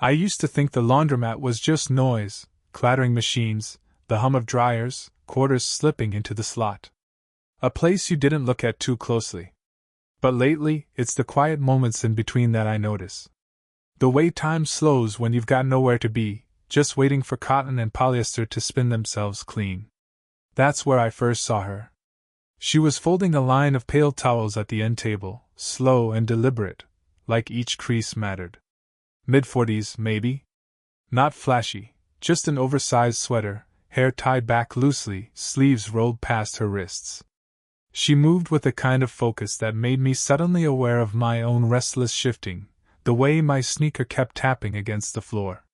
I used to think the laundromat was just noise, clattering machines, the hum of dryers, quarters slipping into the slot. A place you didn't look at too closely. But lately, it's the quiet moments in between that I notice. The way time slows when you've got nowhere to be, just waiting for cotton and polyester to spin themselves clean. That's where I first saw her. She was folding a line of pale towels at the end table, slow and deliberate, like each crease mattered. Mid-40s, maybe? Not flashy, just an oversized sweater, hair tied back loosely, sleeves rolled past her wrists. She moved with a kind of focus that made me suddenly aware of my own restless shifting, the way my sneaker kept tapping against the floor.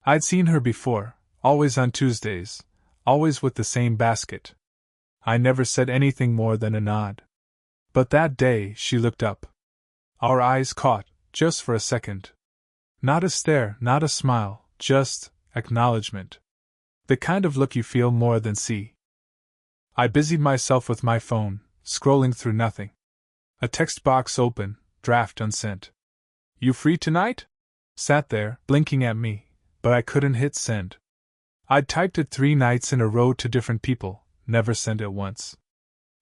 I'd seen her before, always on Tuesdays, always with the same basket. I never said anything more than a nod. But that day she looked up. Our eyes caught, just for a second. Not a stare, not a smile, just acknowledgement. The kind of look you feel more than see. I busied myself with my phone, scrolling through nothing. A text box open, draft unsent. You free tonight? Sat there, blinking at me, but I couldn't hit send. I'd typed it 3 nights in a row to different people, never sent it once.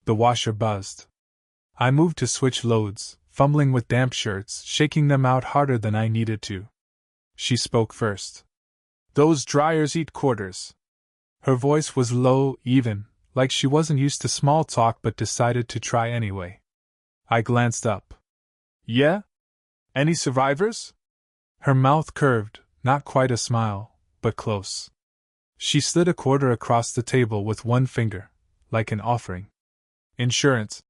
The washer buzzed. I moved to switch loads, fumbling with damp shirts, shaking them out harder than I needed to. She spoke first. Those dryers eat quarters. Her voice was low, even, like she wasn't used to small talk but decided to try anyway. I glanced up. Yeah? Any survivors? Her mouth curved, not quite a smile, but close. She slid a quarter across the table with one finger, like an offering. Insurance,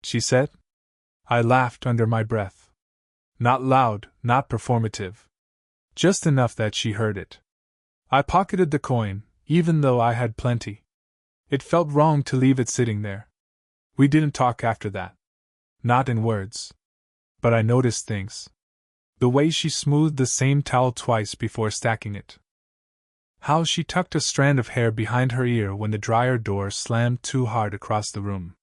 she said. I laughed under my breath. Not loud, not performative. Just enough that she heard it. I pocketed the coin, even though I had plenty. It felt wrong to leave it sitting there. We didn't talk after that. Not in words. But I noticed things. The way she smoothed the same towel twice before stacking it. How she tucked a strand of hair behind her ear when the dryer door slammed too hard across the room.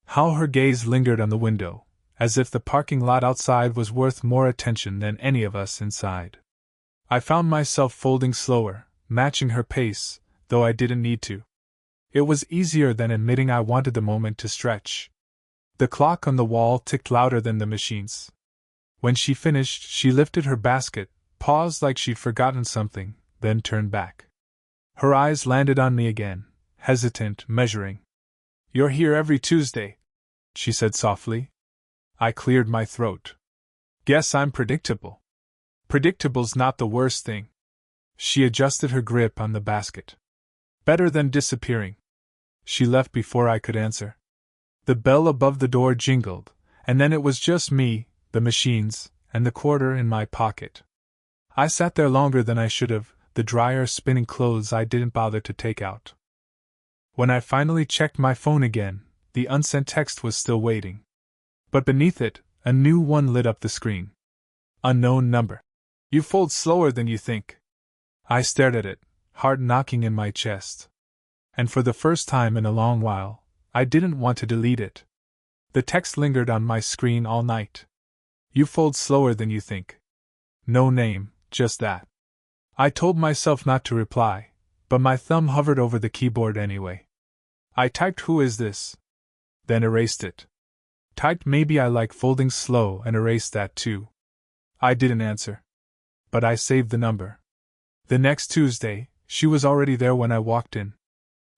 How her gaze lingered on the window, as if the parking lot outside was worth more attention than any of us inside. I found myself folding slower, matching her pace, though I didn't need to. It was easier than admitting I wanted the moment to stretch. The clock on the wall ticked louder than the machines. When she finished, she lifted her basket, paused like she'd forgotten something, then turned back. Her eyes landed on me again, hesitant, measuring. You're here every Tuesday, she said softly. I cleared my throat. Guess I'm predictable. Predictable's not the worst thing. She adjusted her grip on the basket. Better than disappearing. She left before I could answer. The bell above the door jingled, and then it was just me, the machines, and the quarter in my pocket. I sat there longer than I should have, the dryer spinning clothes I didn't bother to take out. When I finally checked my phone again, the unsent text was still waiting. But beneath it, a new one lit up the screen. Unknown number. You fold slower than you think. I stared at it, heart knocking in my chest. And for the first time in a long while, I didn't want to delete it. The text lingered on my screen all night. You fold slower than you think. No name, just that. I told myself not to reply, but my thumb hovered over the keyboard anyway. I typed "Who is this?" Then erased it. Typed "Maybe I like folding slow" and erased that too. I didn't answer. But I saved the number. The next Tuesday, she was already there when I walked in.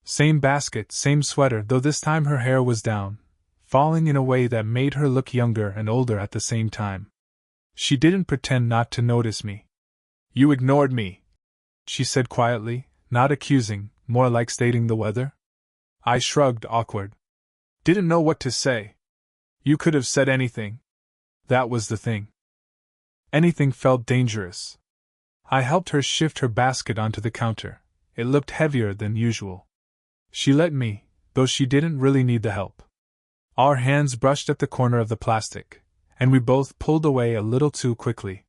Same basket, same sweater, though this time her hair was down, falling in a way that made her look younger and older at the same time. She didn't pretend not to notice me. You ignored me, she said quietly, not accusing, more like stating the weather. I shrugged, awkward. Didn't know what to say. You could have said anything. That was the thing. Anything felt dangerous. I helped her shift her basket onto the counter. It looked heavier than usual. She let me, though she didn't really need the help. Our hands brushed at the corner of the plastic, and we both pulled away a little too quickly.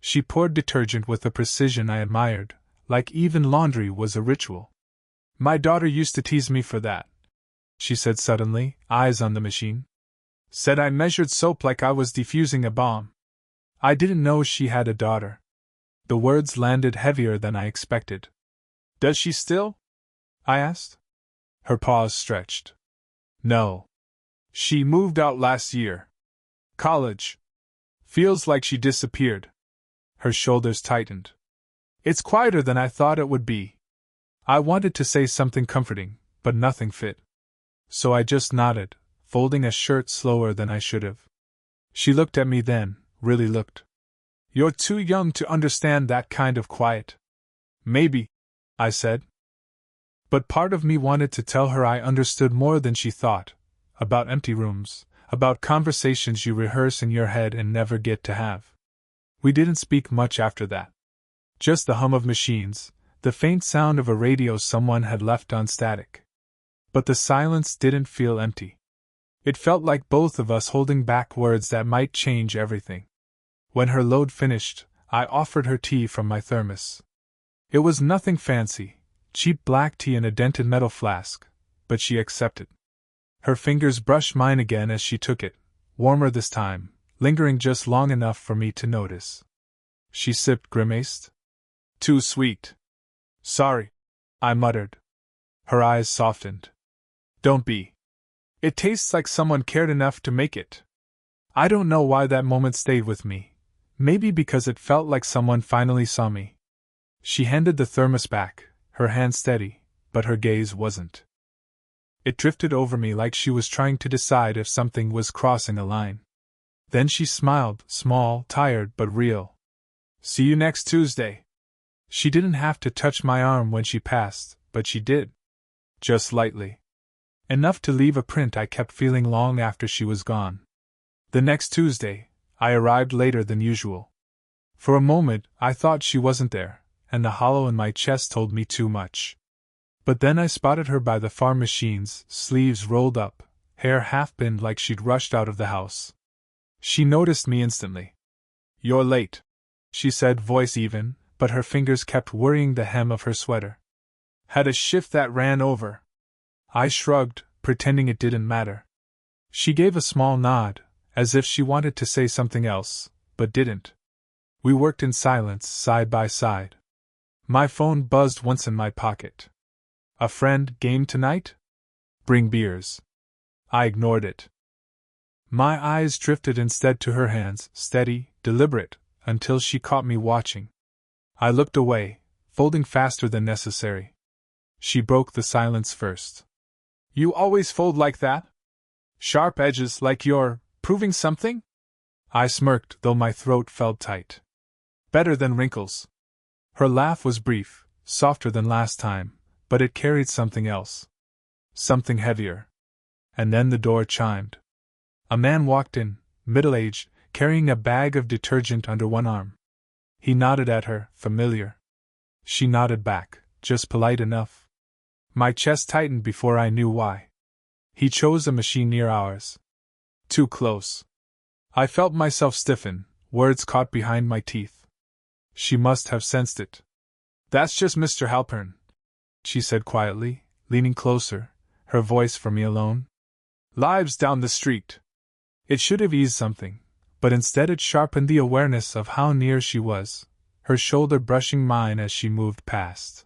She poured detergent with a precision I admired, like even laundry was a ritual. My daughter used to tease me for that, she said suddenly, eyes on the machine. Said I measured soap like I was defusing a bomb. I didn't know she had a daughter. The words landed heavier than I expected. Does she still? I asked. Her paws stretched. No. She moved out last year. College. Feels like she disappeared. Her shoulders tightened. It's quieter than I thought it would be. I wanted to say something comforting, but nothing fit. So I just nodded, folding a shirt slower than I should have. She looked at me then, really looked. You're too young to understand that kind of quiet. Maybe, I said. But part of me wanted to tell her I understood more than she thought, about empty rooms, about conversations you rehearse in your head and never get to have. We didn't speak much after that. Just the hum of machines, the faint sound of a radio someone had left on static. But the silence didn't feel empty. It felt like both of us holding back words that might change everything. When her load finished, I offered her tea from my thermos. It was nothing fancy, cheap black tea in a dented metal flask, but she accepted. Her fingers brushed mine again as she took it, warmer this time, lingering just long enough for me to notice. She sipped, grimaced. Too sweet. Sorry, I muttered. Her eyes softened. Don't be. It tastes like someone cared enough to make it. I don't know why that moment stayed with me. Maybe because it felt like someone finally saw me. She handed the thermos back, her hand steady, but her gaze wasn't. It drifted over me like she was trying to decide if something was crossing a line. Then she smiled, small, tired, but real. See you next Tuesday. She didn't have to touch my arm when she passed, but she did. Just lightly. Enough to leave a print I kept feeling long after she was gone. The next Tuesday, I arrived later than usual. For a moment, I thought she wasn't there, and the hollow in my chest told me too much. But then I spotted her by the farm machines, sleeves rolled up, hair half-pinned like she'd rushed out of the house. She noticed me instantly. You're late, she said, voice even, but her fingers kept worrying the hem of her sweater. Had a shift that ran over. I shrugged, pretending it didn't matter. She gave a small nod, as if she wanted to say something else, but didn't. We worked in silence, side by side. My phone buzzed once in my pocket. A friend, game tonight? Bring beers. I ignored it. My eyes drifted instead to her hands, steady, deliberate, until she caught me watching. I looked away, folding faster than necessary. She broke the silence first. You always fold like that? Sharp edges like you're proving something? I smirked, though my throat felt tight. Better than wrinkles. Her laugh was brief, softer than last time, but it carried something else. Something heavier. And then the door chimed. A man walked in, middle-aged, carrying a bag of detergent under one arm. He nodded at her, familiar. She nodded back, just polite enough. My chest tightened before I knew why. He chose a machine near ours. Too close. I felt myself stiffen, words caught behind my teeth. She must have sensed it. That's just Mr. Halpern, she said quietly, leaning closer, her voice for me alone. Lives down the street. It should have eased something, but instead it sharpened the awareness of how near she was, her shoulder brushing mine as she moved past.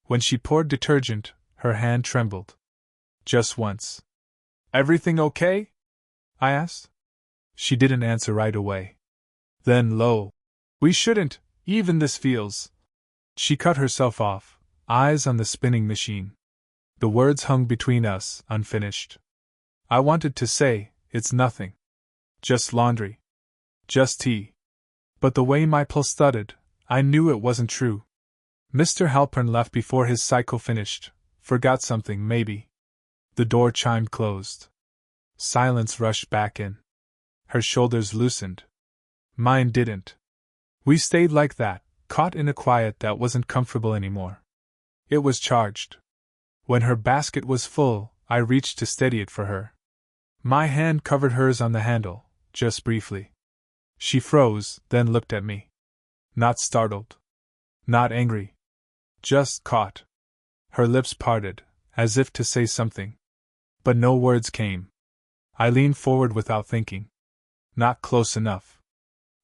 When she poured detergent, her hand trembled. Just once. Everything okay? I asked. She didn't answer right away. Then low. We shouldn't, even this feels. She cut herself off, eyes on the spinning machine. The words hung between us, unfinished. I wanted to say, it's nothing. Just laundry. Just tea. But the way my pulse thudded, I knew it wasn't true. Mr. Halpern left before his cycle finished, forgot something maybe. The door chimed closed. Silence rushed back in. Her shoulders loosened. Mine didn't. We stayed like that, caught in a quiet that wasn't comfortable anymore. It was charged. When her basket was full, I reached to steady it for her. My hand covered hers on the handle, just briefly. She froze, then looked at me. Not startled. Not angry. Just caught. Her lips parted, as if to say something. But no words came. I leaned forward without thinking. Not close enough.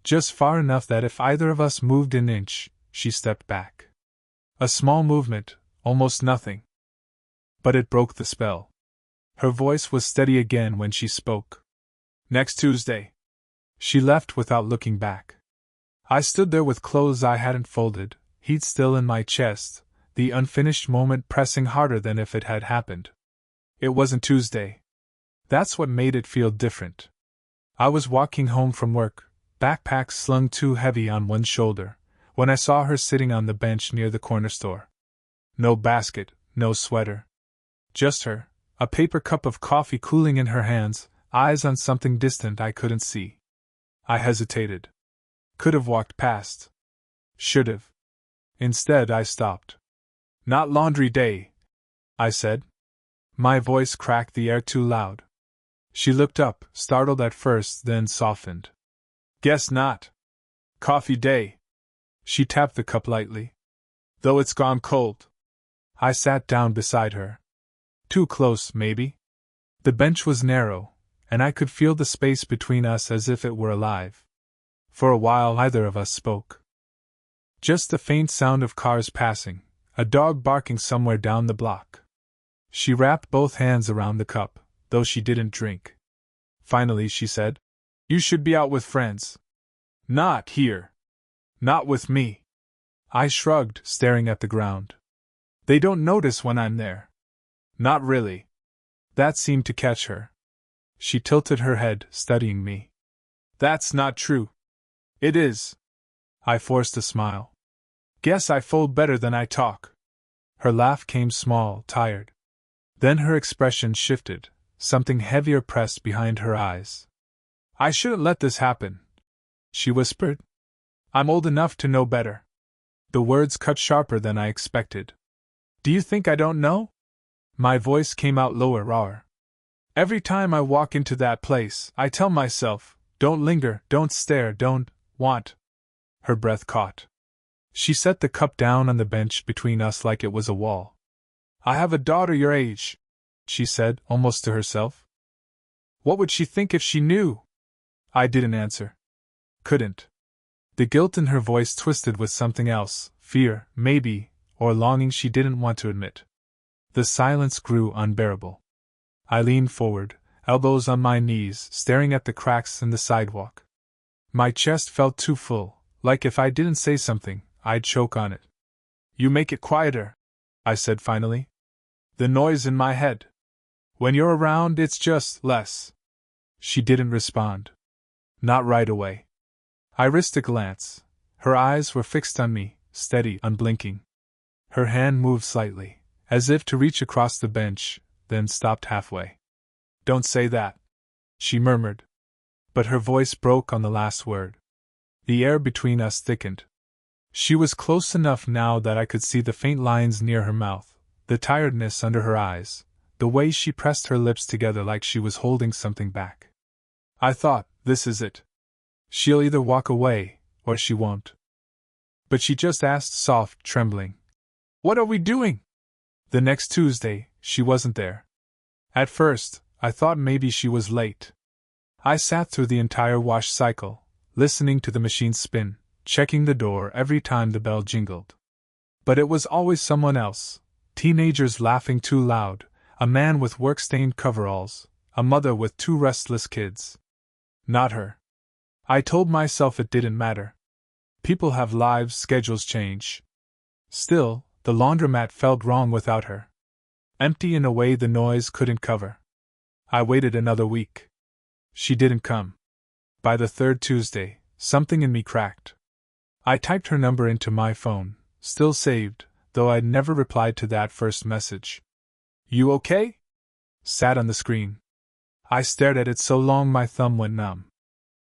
Just far enough that if either of us moved an inch, she stepped back. A small movement, almost nothing. But it broke the spell. Her voice was steady again when she spoke. Next Tuesday. She left without looking back. I stood there with clothes I hadn't folded, heat still in my chest, the unfinished moment pressing harder than if it had happened. It wasn't Tuesday. That's what made it feel different. I was walking home from work, backpack slung too heavy on one shoulder, when I saw her sitting on the bench near the corner store. No basket, no sweater. Just her, a paper cup of coffee cooling in her hands, eyes on something distant I couldn't see. I hesitated. Could have walked past. Should have. Instead, I stopped. Not laundry day, I said. My voice cracked the air too loud. She looked up, startled at first, then softened. Guess not. Coffee day. She tapped the cup lightly. Though it's gone cold. I sat down beside her. Too close, maybe? The bench was narrow, and I could feel the space between us as if it were alive. For a while neither of us spoke. Just the faint sound of cars passing, a dog barking somewhere down the block. She wrapped both hands around the cup, though she didn't drink. Finally she said, "You should be out with friends." "Not here. Not with me." I shrugged, staring at the ground. "They don't notice when I'm there." "Not really." That seemed to catch her. She tilted her head, studying me. "That's not true." "It is." I forced a smile. "Guess I fold better than I talk." Her laugh came small, tired. Then her expression shifted, something heavier pressed behind her eyes. "I shouldn't let this happen," she whispered. "I'm old enough to know better." The words cut sharper than I expected. "Do you think I don't know?" My voice came out lower, rawer. "Every time I walk into that place, I tell myself, don't linger, don't stare, don't want." Her breath caught. She set the cup down on the bench between us like it was a wall. "I have a daughter your age," she said, almost to herself. "What would she think if she knew?" I didn't answer. Couldn't. The guilt in her voice twisted with something else, fear, maybe, or longing she didn't want to admit. The silence grew unbearable. I leaned forward, elbows on my knees, staring at the cracks in the sidewalk. My chest felt too full, like if I didn't say something, I'd choke on it. "You make it quieter," I said finally. "The noise in my head. When you're around, it's just less." She didn't respond. Not right away. I risked a glance. Her eyes were fixed on me, steady, unblinking. Her hand moved slightly, as if to reach across the bench, then stopped halfway. "Don't say that," she murmured. But her voice broke on the last word. The air between us thickened. She was close enough now that I could see the faint lines near her mouth, the tiredness under her eyes, the way she pressed her lips together like she was holding something back. I thought, this is it. She'll either walk away, or she won't. But she just asked, soft, trembling, "What are we doing?" The next Tuesday, she wasn't there. At first, I thought maybe she was late. I sat through the entire wash cycle, listening to the machine spin, checking the door every time the bell jingled. But it was always someone else. Teenagers laughing too loud, a man with work-stained coveralls, a mother with two restless kids. Not her. I told myself it didn't matter. People have lives, schedules change. Still, the laundromat felt wrong without her. Empty in a way the noise couldn't cover. I waited another week. She didn't come. By the third Tuesday, something in me cracked. I typed her number into my phone, still saved, though I'd never replied to that first message. "You okay?" sat on the screen. I stared at it so long my thumb went numb.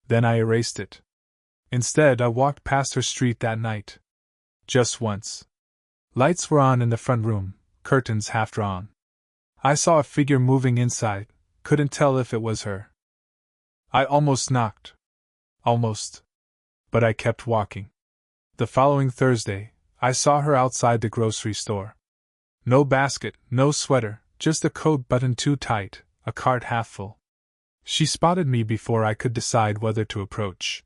Then I erased it. Instead, I walked past her street that night. Just once. Lights were on in the front room, curtains half drawn. I saw a figure moving inside, couldn't tell if it was her. I almost knocked. Almost. But I kept walking. The following Thursday, I saw her outside the grocery store. No basket, no sweater, just a coat buttoned too tight, a cart half full. She spotted me before I could decide whether to approach.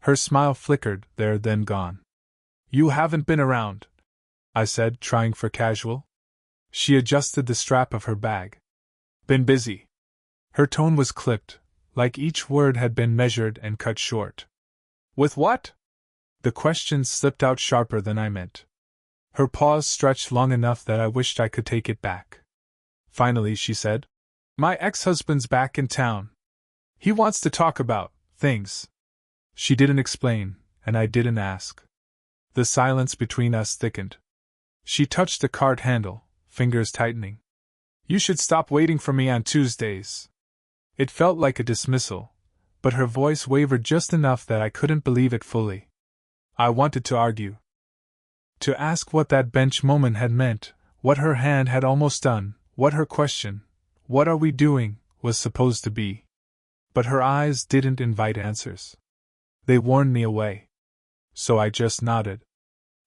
Her smile flickered there, then gone. You haven't been around, I said, trying for casual. She adjusted the strap of her bag. Been busy. Her tone was clipped, like each word had been measured and cut short. With what? The question slipped out sharper than I meant. Her pause stretched long enough that I wished I could take it back. Finally, she said, My ex-husband's back in town. He wants to talk about things. She didn't explain, and I didn't ask. The silence between us thickened. She touched the card handle, fingers tightening. You should stop waiting for me on Tuesdays. It felt like a dismissal, but her voice wavered just enough that I couldn't believe it fully. I wanted to argue. To ask what that bench moment had meant, what her hand had almost done, what her question, "What are we doing?" was supposed to be. But her eyes didn't invite answers. They warned me away. So I just nodded.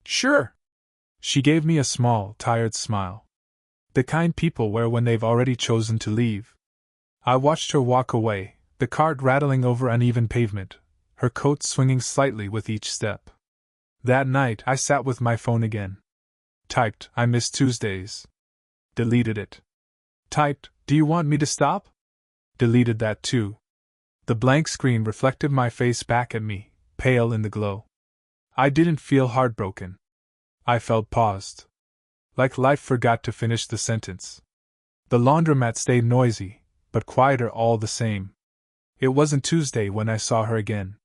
Sure. She gave me a small, tired smile. The kind people wear when they've already chosen to leave. I watched her walk away, the cart rattling over uneven pavement, her coat swinging slightly with each step. That night I sat with my phone again. Typed, I miss Tuesdays. Deleted it. Typed, do you want me to stop? Deleted that too. The blank screen reflected my face back at me, pale in the glow. I didn't feel heartbroken. I felt paused. Like life forgot to finish the sentence. The laundromat stayed noisy, but quieter all the same. It wasn't Tuesday when I saw her again.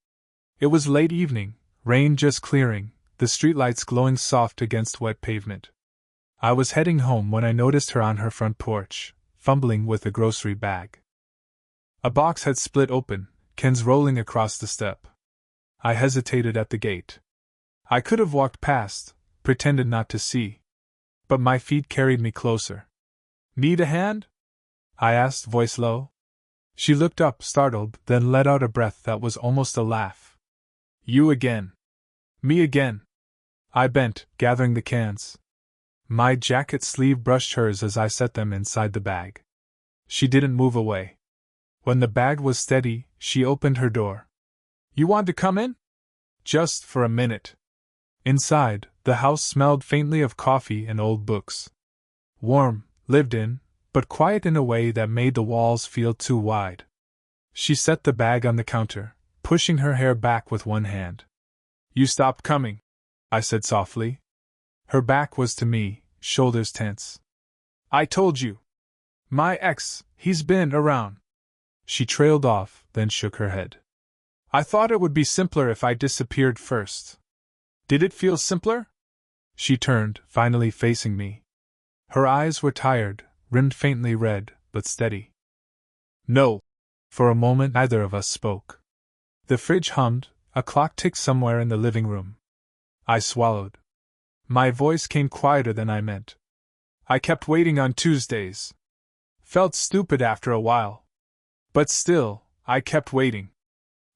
It was late evening, rain just clearing, the streetlights glowing soft against wet pavement. I was heading home when I noticed her on her front porch, fumbling with a grocery bag. A box had split open, cans rolling across the step. I hesitated at the gate. I could have walked past, pretended not to see. But my feet carried me closer. Need a hand? I asked, voice low. She looked up, startled, then let out a breath that was almost a laugh. You again. Me again. I bent, gathering the cans. My jacket sleeve brushed hers as I set them inside the bag. She didn't move away. When the bag was steady, she opened her door. You want to come in? Just for a minute. Inside, the house smelled faintly of coffee and old books. Warm, lived in, but quiet in a way that made the walls feel too wide. She set the bag on the counter, pushing her hair back with one hand. You stopped coming, I said softly. Her back was to me, shoulders tense. I told you. My ex, he's been around. She trailed off, then shook her head. I thought it would be simpler if I disappeared first. Did it feel simpler? She turned, finally facing me. Her eyes were tired, rimmed faintly red, but steady. No. For a moment neither of us spoke. The fridge hummed, a clock ticked somewhere in the living room. I swallowed. My voice came quieter than I meant. I kept waiting on Tuesdays. Felt stupid after a while. But still, I kept waiting.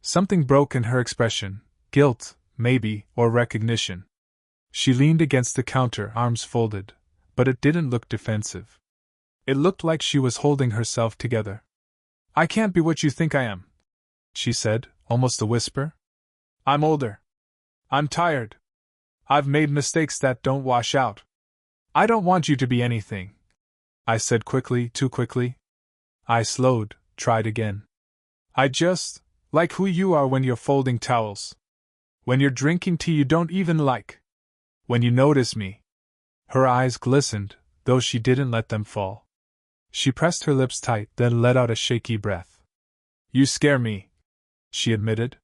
Something broke in her expression, guilt, maybe, or recognition. She leaned against the counter, arms folded, but it didn't look defensive. It looked like she was holding herself together. I can't be what you think I am, she said, almost a whisper. I'm older. I'm tired. I've made mistakes that don't wash out. I don't want you to be anything, I said quickly, too quickly. I slowed, tried again. I just like who you are when you're folding towels. When you're drinking tea you don't even like. When you notice me. Her eyes glistened, though she didn't let them fall. She pressed her lips tight, then let out a shaky breath. You scare me, she admitted.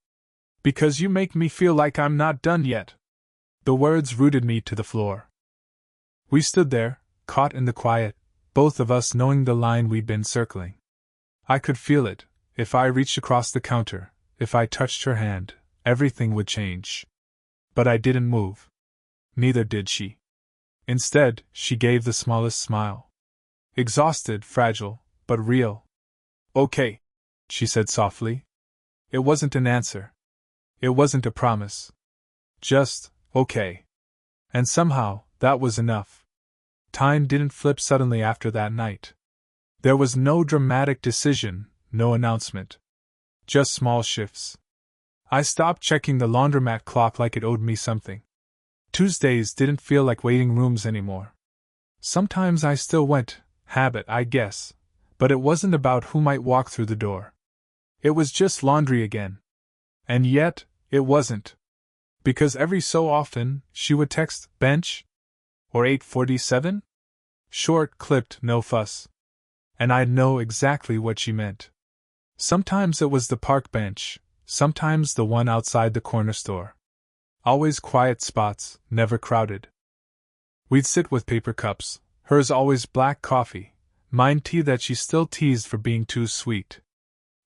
Because you make me feel like I'm not done yet. The words rooted me to the floor. We stood there, caught in the quiet, both of us knowing the line we'd been circling. I could feel it. If I reached across the counter, if I touched her hand, everything would change. But I didn't move. Neither did she. Instead, she gave the smallest smile. Exhausted, fragile, but real. Okay, she said softly. It wasn't an answer. It wasn't a promise. Just, okay. And somehow, that was enough. Time didn't flip suddenly after that night. There was no dramatic decision, no announcement. Just small shifts. I stopped checking the laundromat clock like it owed me something. Tuesdays didn't feel like waiting rooms anymore. Sometimes I still went, habit, I guess, but it wasn't about who might walk through the door. It was just laundry again. And yet, it wasn't. Because every so often, she would text, bench? Or 8:47? Short, clipped, no fuss. And I'd know exactly what she meant. Sometimes it was the park bench, sometimes the one outside the corner store. Always quiet spots, never crowded. We'd sit with paper cups, hers always black coffee, mine tea that she still teased for being too sweet.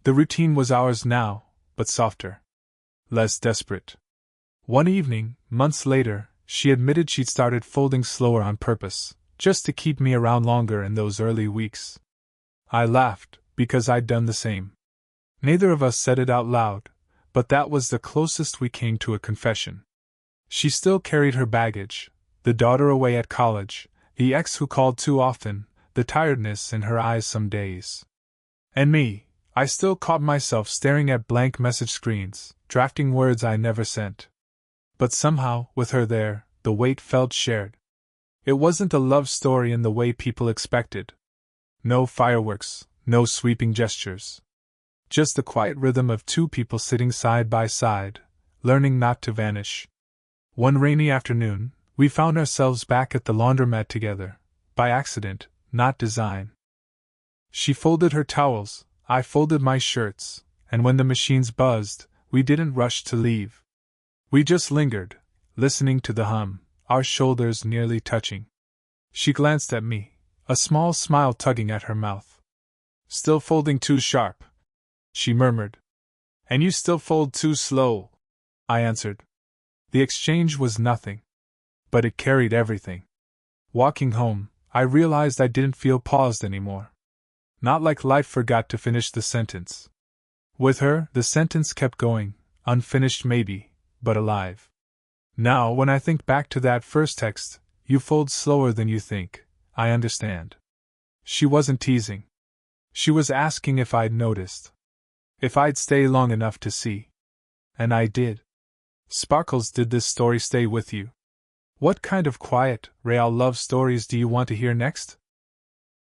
The routine was ours now, but softer. Less desperate. One evening, months later, she admitted she'd started folding slower on purpose, just to keep me around longer in those early weeks. I laughed, because I'd done the same. Neither of us said it out loud, but that was the closest we came to a confession. She still carried her baggage, the daughter away at college, the ex who called too often, the tiredness in her eyes some days. And me, I still caught myself staring at blank message screens, drafting words I never sent. But somehow, with her there, the weight felt shared. It wasn't a love story in the way people expected. No fireworks, no sweeping gestures. Just the quiet rhythm of two people sitting side by side, learning not to vanish. One rainy afternoon, we found ourselves back at the laundromat together, by accident, not design. She folded her towels, I folded my shirts, and when the machines buzzed, we didn't rush to leave. We just lingered, listening to the hum, our shoulders nearly touching. She glanced at me, a small smile tugging at her mouth. "Still folding too sharp," she murmured. "And you still fold too slow," I answered. The exchange was nothing. But it carried everything. Walking home, I realized I didn't feel paused anymore. Not like life forgot to finish the sentence. With her, the sentence kept going, unfinished maybe, but alive. Now, when I think back to that first text, "You fold slower than you think," I understand. She wasn't teasing. She was asking if I'd noticed. If I'd stay long enough to see. And I did. Sparkles, did this story stay with you? What kind of quiet, real love stories do you want to hear next?